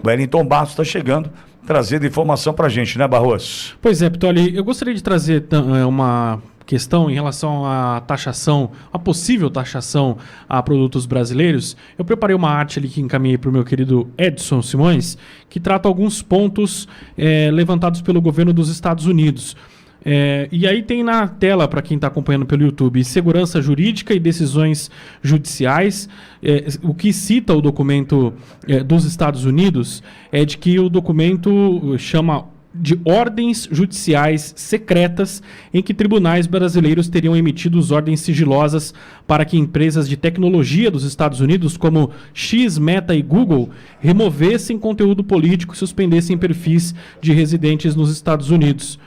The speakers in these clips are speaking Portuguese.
Wellington Barros está chegando, trazendo informação para a gente, né, Barros? Pois é, Pitoli, eu gostaria de trazer uma questão em relação à taxação, a possível taxação a produtos brasileiros. Eu preparei uma arte ali que encaminhei para o meu querido Edson Simões, que trata alguns pontos levantados pelo governo dos Estados Unidos. E aí tem na tela, para quem está acompanhando pelo YouTube, segurança jurídica e decisões judiciais. O que cita o documento dos Estados Unidos é de que o documento chama de ordens judiciais secretas em que tribunais brasileiros teriam emitido ordens sigilosas para que empresas de tecnologia dos Estados Unidos, como X, Meta e Google, removessem conteúdo político e suspendessem perfis de residentes nos Estados Unidos.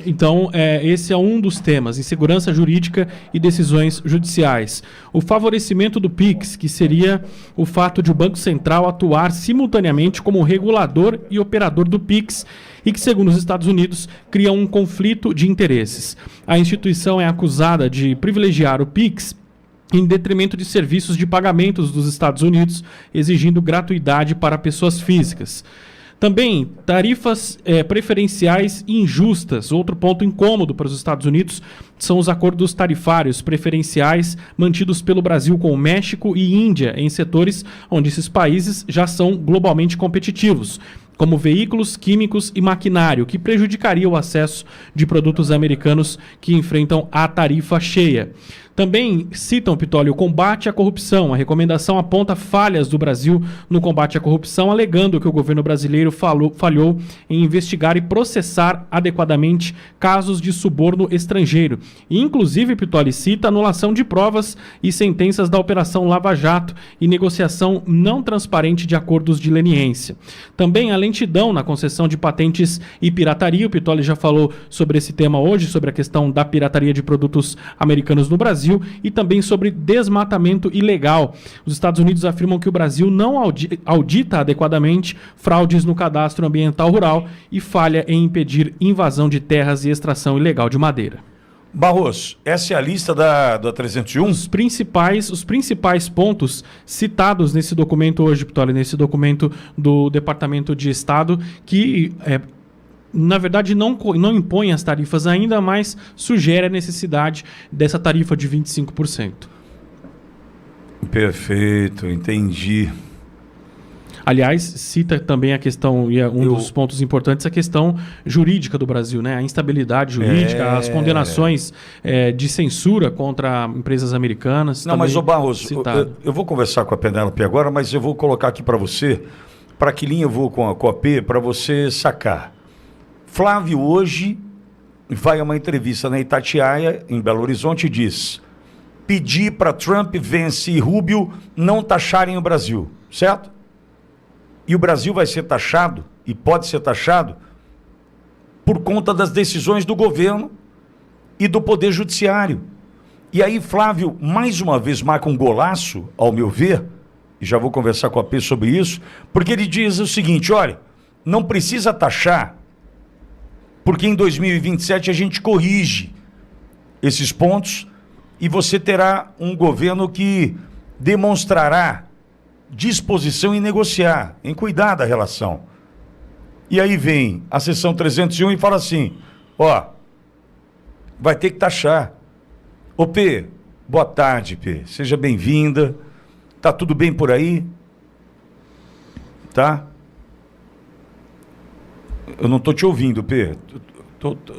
Então, esse é um dos temas, insegurança jurídica e decisões judiciais. O favorecimento do PIX, que seria o fato de o Banco Central atuar simultaneamente como regulador e operador do PIX e que, segundo os Estados Unidos, cria um conflito de interesses. A instituição é acusada de privilegiar o PIX em detrimento de serviços de pagamentos dos Estados Unidos, exigindo gratuidade para pessoas físicas. Também, tarifas preferenciais injustas. Outro ponto incômodo para os Estados Unidos são os acordos tarifários preferenciais mantidos pelo Brasil com o México e Índia em setores onde esses países já são globalmente competitivos, como veículos, químicos e maquinário, que prejudicaria o acesso de produtos americanos que enfrentam a tarifa cheia. Também citam, Pitoli, o combate à corrupção. A recomendação aponta falhas do Brasil no combate à corrupção, alegando que o governo brasileiro falhou em investigar e processar adequadamente casos de suborno estrangeiro. E, inclusive, Pitoli cita anulação de provas e sentenças da Operação Lava Jato e negociação não transparente de acordos de leniência. Também a lentidão na concessão de patentes e pirataria. O Pitoli já falou sobre esse tema hoje, sobre a questão da pirataria de produtos americanos no Brasil, e também sobre desmatamento ilegal. Os Estados Unidos afirmam que o Brasil não audita adequadamente fraudes no cadastro ambiental rural e falha em impedir invasão de terras e extração ilegal de madeira. Barros, essa é a lista da 301? Os principais pontos citados nesse documento hoje, Pitoli, nesse documento do Departamento de Estado, que na verdade não impõe as tarifas ainda, mas sugere a necessidade dessa tarifa de 25%. Perfeito, entendi. Aliás, cita também a questão, e dos pontos importantes, a questão jurídica do Brasil, né? A instabilidade jurídica, as condenações de censura contra empresas americanas. Não, mas, Barros, eu vou conversar com a Penélope agora, mas eu vou colocar aqui para você, para que linha eu vou com a P, para você sacar. Flávio hoje vai a uma entrevista na Itatiaia, em Belo Horizonte, e diz: pedir para Trump, Vance e Rubio não taxarem o Brasil, certo? E o Brasil vai ser taxado, e pode ser taxado, por conta das decisões do governo e do Poder Judiciário. E aí Flávio, mais uma vez, marca um golaço, ao meu ver, e já vou conversar com a P sobre isso, porque ele diz o seguinte: olha, não precisa taxar, porque em 2027 a gente corrige esses pontos e você terá um governo que demonstrará disposição em negociar, em cuidar da relação. E aí vem a seção 301 e fala assim: ó, vai ter que taxar. Ô P, boa tarde, P, seja bem-vinda. Tá tudo bem por aí? Tá? Eu não tô te ouvindo, P.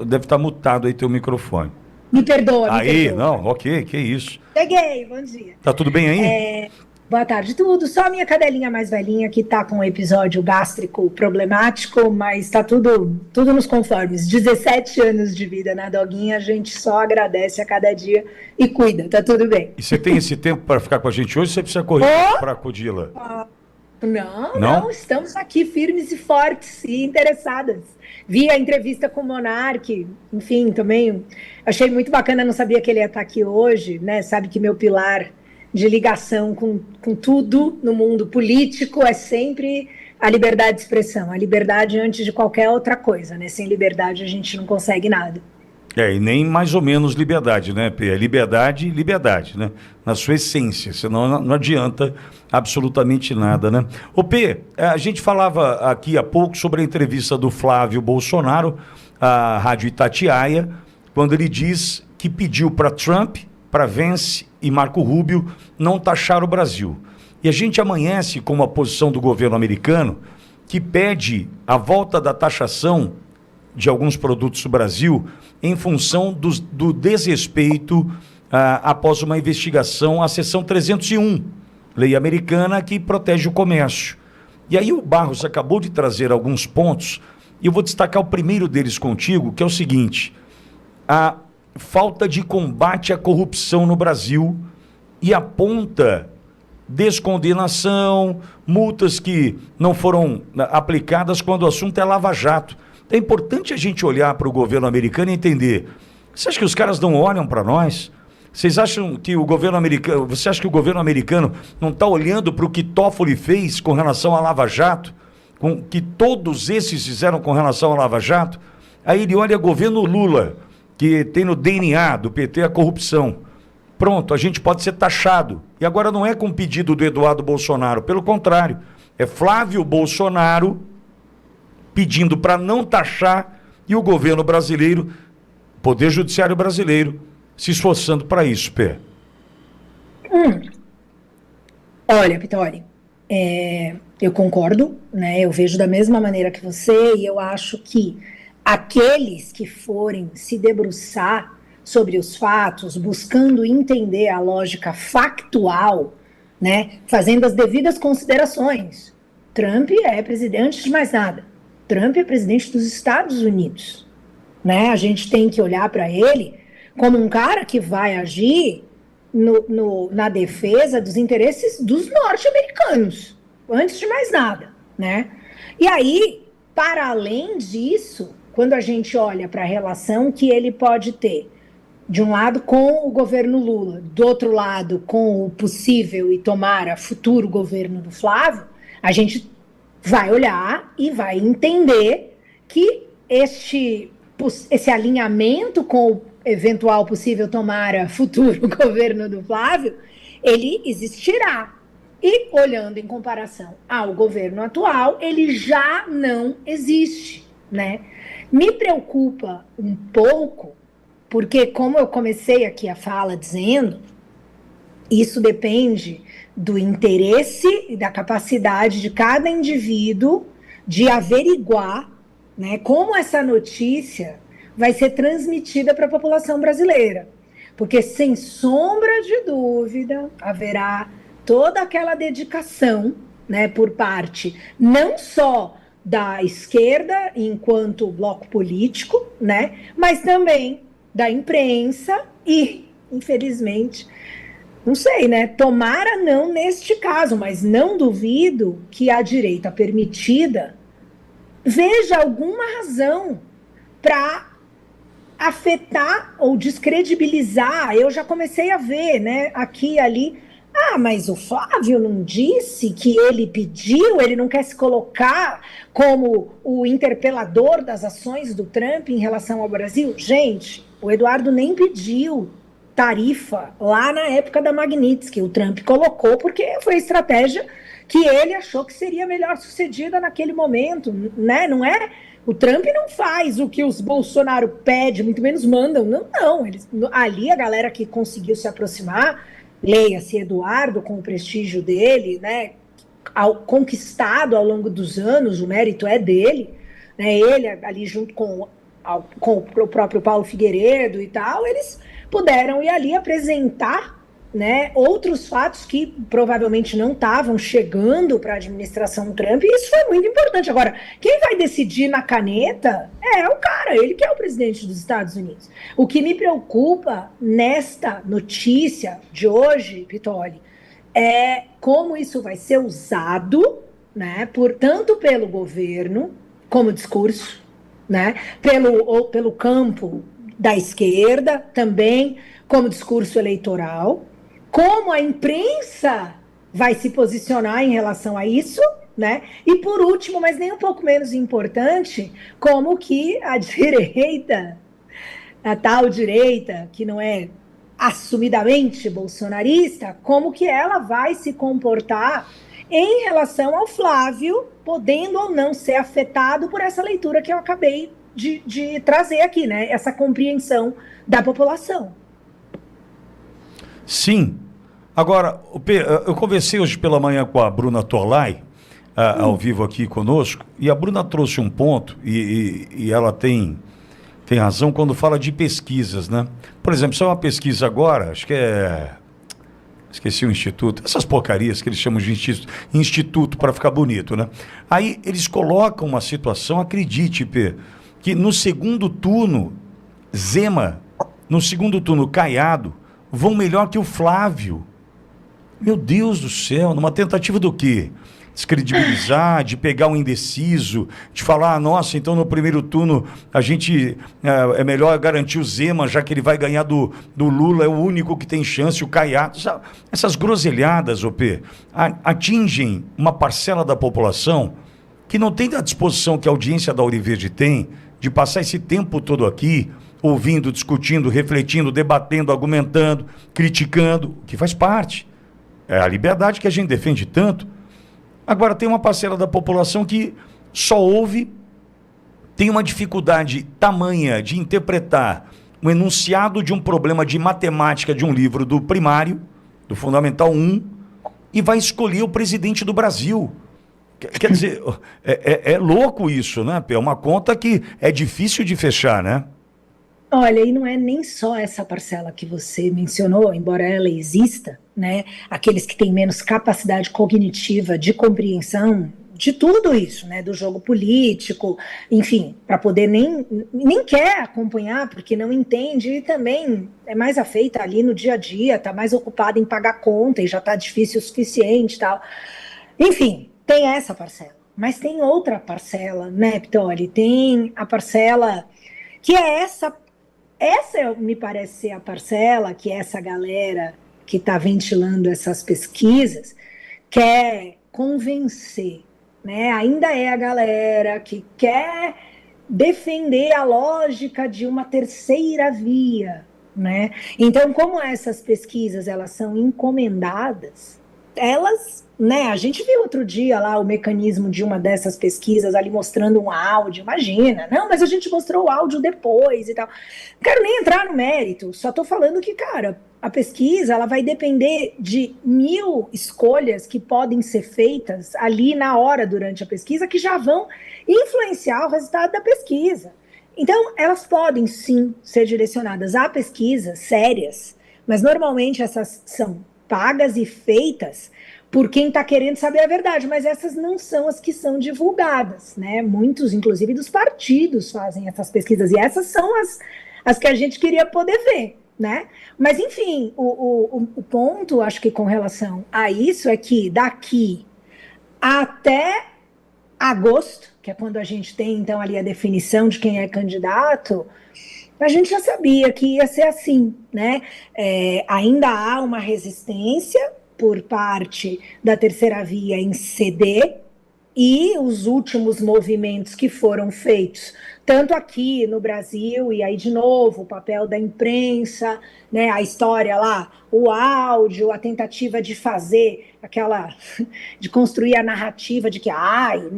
Deve estar mutado aí teu microfone. Me perdoa, Aí, não, ok, que isso. Cheguei, bom dia. Tá tudo bem aí? Boa tarde, tudo. Só a minha cadelinha mais velhinha que tá com um episódio gástrico problemático, mas tá tudo nos conformes. 17 anos de vida na doguinha, a gente só agradece a cada dia e cuida, tá tudo bem. E você tem esse tempo para ficar com a gente hoje ou você precisa correr para acudi-la? Não, estamos aqui firmes e fortes e interessadas. Vi a entrevista com o Monark, enfim, também achei muito bacana, não sabia que ele ia estar aqui hoje, né? Sabe que meu pilar de ligação com tudo no mundo político é sempre a liberdade de expressão, a liberdade antes de qualquer outra coisa, né? Sem liberdade a gente não consegue nada. E nem mais ou menos liberdade, né, P? É liberdade e liberdade, né? Na sua essência, senão não adianta absolutamente nada, né? Ô P, a gente falava aqui há pouco sobre a entrevista do Flávio Bolsonaro, à Rádio Itatiaia, quando ele diz que pediu para Trump, para Vance e Marco Rubio não taxar o Brasil. E a gente amanhece com uma posição do governo americano que pede a volta da taxação de alguns produtos do Brasil em função do desrespeito após uma investigação à seção 301, lei americana que protege o comércio. E aí o Barros acabou de trazer alguns pontos, e eu vou destacar o primeiro deles contigo, que é o seguinte: a falta de combate à corrupção no Brasil, e aponta descondenação, multas que não foram aplicadas quando o assunto é Lava-Jato. É importante a gente olhar para o governo americano e entender. Você acha que os caras não olham para nós? Vocês acham que o governo americano... Você acha que o governo americano não está olhando para o que Toffoli fez com relação a Lava Jato? Com o que todos esses fizeram com relação a Lava Jato? Aí ele olha o governo Lula, que tem no DNA do PT a corrupção. Pronto, a gente pode ser taxado. E agora não é com pedido do Eduardo Bolsonaro, pelo contrário. É Flávio Bolsonaro pedindo para não taxar, e o governo brasileiro, Poder Judiciário brasileiro, se esforçando para isso, Pé. Olha, Pitori, eu concordo, né? Eu vejo da mesma maneira que você, e eu acho que aqueles que forem se debruçar sobre os fatos, buscando entender a lógica factual, né? Fazendo as devidas considerações. Trump é presidente, antes de mais nada. Trump é presidente dos Estados Unidos, né? A gente tem que olhar para ele como um cara que vai agir na defesa dos interesses dos norte-americanos, antes de mais nada, né? E aí, para além disso, quando a gente olha para a relação que ele pode ter, de um lado com o governo Lula, do outro lado com o possível e tomara futuro governo do Flávio, a gente vai olhar e vai entender que esse alinhamento com o eventual possível tomara futuro governo do Flávio, ele existirá. E, olhando em comparação ao governo atual, ele já não existe, né? Me preocupa um pouco, porque, como eu comecei aqui a fala dizendo, isso depende do interesse e da capacidade de cada indivíduo de averiguar, né, como essa notícia vai ser transmitida para a população brasileira. Porque, sem sombra de dúvida, haverá toda aquela dedicação, né, por parte não só da esquerda enquanto bloco político, né, mas também da imprensa e, infelizmente, não sei, né? Tomara não neste caso, mas não duvido que a direita permitida veja alguma razão para afetar ou descredibilizar. Eu já comecei a ver, né, aqui e ali, mas o Flávio não disse que ele pediu, ele não quer se colocar como o interpelador das ações do Trump em relação ao Brasil? Gente, o Eduardo nem pediu tarifa lá na época da Magnitsky, o Trump colocou porque foi a estratégia que ele achou que seria melhor sucedida naquele momento, né? Não é, o Trump não faz o que os Bolsonaro pede, muito menos mandam, não, eles, ali a galera que conseguiu se aproximar, leia-se Eduardo com o prestígio dele, né, conquistado ao longo dos anos, o mérito é dele, né, ele ali junto com o próprio Paulo Figueiredo e tal, eles puderam ir ali apresentar, né, outros fatos que provavelmente não estavam chegando para a administração Trump, e isso foi muito importante. Agora, quem vai decidir na caneta é o cara, ele que é o presidente dos Estados Unidos. O que me preocupa nesta notícia de hoje, Pittoli, é como isso vai ser usado, né, tanto pelo governo como discurso, né, pelo campo da esquerda também como discurso eleitoral, como a imprensa vai se posicionar em relação a isso, né? E por último, mas nem um pouco menos importante, como que a direita a tal direita, que não é assumidamente bolsonarista, como que ela vai se comportar em relação ao Flávio, podendo ou não ser afetado por essa leitura que eu acabei de trazer aqui, né? Essa compreensão da população. Sim. Agora, eu conversei hoje pela manhã com a Bruna Torlai, ao vivo aqui conosco, e a Bruna trouxe um ponto, e ela tem razão quando fala de pesquisas, né? Por exemplo, só uma pesquisa agora, acho que esqueci o instituto, essas porcarias que eles chamam de instituto para ficar bonito, né? Aí eles colocam uma situação, acredite, que no segundo turno, Zema, no segundo turno, Caiado, vão melhor que o Flávio. Meu Deus do céu, numa tentativa do quê? Descredibilizar, de pegar um indeciso, de falar, nossa, então no primeiro turno a gente é melhor garantir o Zema, já que ele vai ganhar do Lula, é o único que tem chance, o Caiado. Essas groselhadas, atingem uma parcela da população que não tem a disposição que a audiência da Ouro Verde tem de passar esse tempo todo aqui, ouvindo, discutindo, refletindo, debatendo, argumentando, criticando, que faz parte. É a liberdade que a gente defende tanto. Agora, tem uma parcela da população que só ouve, tem uma dificuldade tamanha de interpretar um enunciado de um problema de matemática de um livro do primário, do Fundamental 1, e vai escolher o presidente do Brasil. Quer dizer, é louco isso, né? É uma conta que é difícil de fechar, né? Olha, e não é nem só essa parcela que você mencionou, embora ela exista, né? Aqueles que têm menos capacidade cognitiva de compreensão de tudo isso, né? Do jogo político, enfim, para poder nem quer acompanhar, porque não entende e também é mais afeita ali no dia a dia, está mais ocupada em pagar conta e já está difícil o suficiente e tal. Enfim, tem essa parcela. Mas tem outra parcela, né, Ptoli? Tem a parcela que é essa me parece ser a parcela que essa galera que está ventilando essas pesquisas quer convencer, né? Ainda é a galera que quer defender a lógica de uma terceira via, né? Então, como essas pesquisas elas são encomendadas, elas, né? A gente viu outro dia lá o mecanismo de uma dessas pesquisas ali mostrando um áudio, imagina, não, mas a gente mostrou o áudio depois e tal. Não quero nem entrar no mérito, só tô falando que, cara, a pesquisa ela vai depender de 1000 escolhas que podem ser feitas ali na hora durante a pesquisa que já vão influenciar o resultado da pesquisa. Então, elas podem sim ser direcionadas a pesquisas sérias, mas normalmente essas são pagas e feitas por quem está querendo saber a verdade, mas essas não são as que são divulgadas, né? Muitos, inclusive, dos partidos fazem essas pesquisas, e essas são as que a gente queria poder ver, né? Mas, enfim, o ponto, acho que com relação a isso, é que daqui até agosto, que é quando a gente tem, então, ali a definição de quem é candidato, a gente já sabia que ia ser assim, né? Ainda há uma resistência por parte da terceira via em ceder, e os últimos movimentos que foram feitos, tanto aqui no Brasil, e aí de novo o papel da imprensa, né, a história lá, o áudio, a tentativa de fazer de construir a narrativa de que,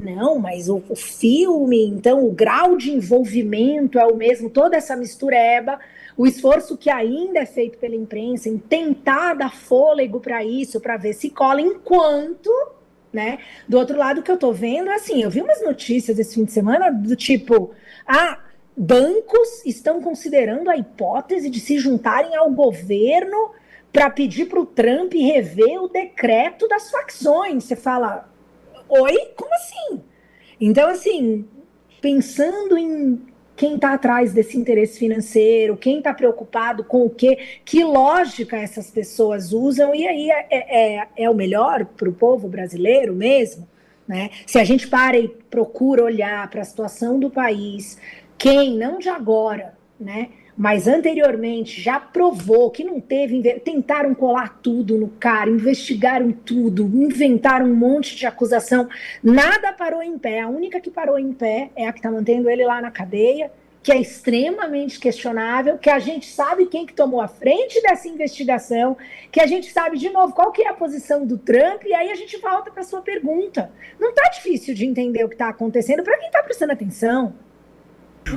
não, mas o filme, então o grau de envolvimento é o mesmo, toda essa mistureba, o esforço que ainda é feito pela imprensa em tentar dar fôlego para isso, para ver se cola, enquanto, né, do outro lado que eu tô vendo, assim, eu vi umas notícias esse fim de semana do tipo, bancos estão considerando a hipótese de se juntarem ao governo para pedir para o Trump rever o decreto das facções. Você fala, oi? Como assim? Então, assim, pensando em quem está atrás desse interesse financeiro, quem está preocupado com o quê, que lógica essas pessoas usam, e aí é o melhor para o povo brasileiro mesmo, né? Se a gente para e procura olhar para a situação do país, quem, não de agora, né, mas anteriormente já provou que não teve, tentaram colar tudo no cara, investigaram tudo, inventaram um monte de acusação, nada parou em pé, a única que parou em pé é a que está mantendo ele lá na cadeia, que é extremamente questionável, que a gente sabe quem que tomou a frente dessa investigação, que a gente sabe, de novo, qual que é a posição do Trump, e aí a gente volta para a sua pergunta. Não está difícil de entender o que está acontecendo para quem está prestando atenção.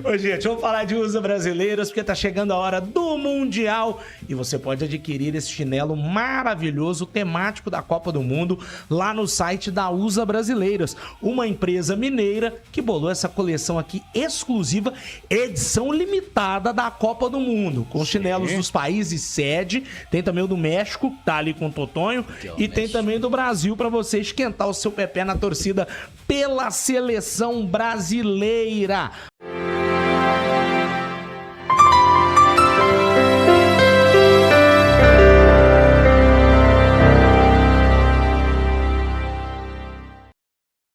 Ô, gente, vamos falar de USA Brasileiros, porque tá chegando a hora do Mundial e você pode adquirir esse chinelo maravilhoso, temático da Copa do Mundo, lá no site da USA Brasileiros, uma empresa mineira que bolou essa coleção aqui exclusiva, edição limitada da Copa do Mundo, com chinelos dos países sede, tem também o do México, tá ali com o Totonho, e tem também do Brasil para você esquentar o seu pé na torcida pela seleção brasileira.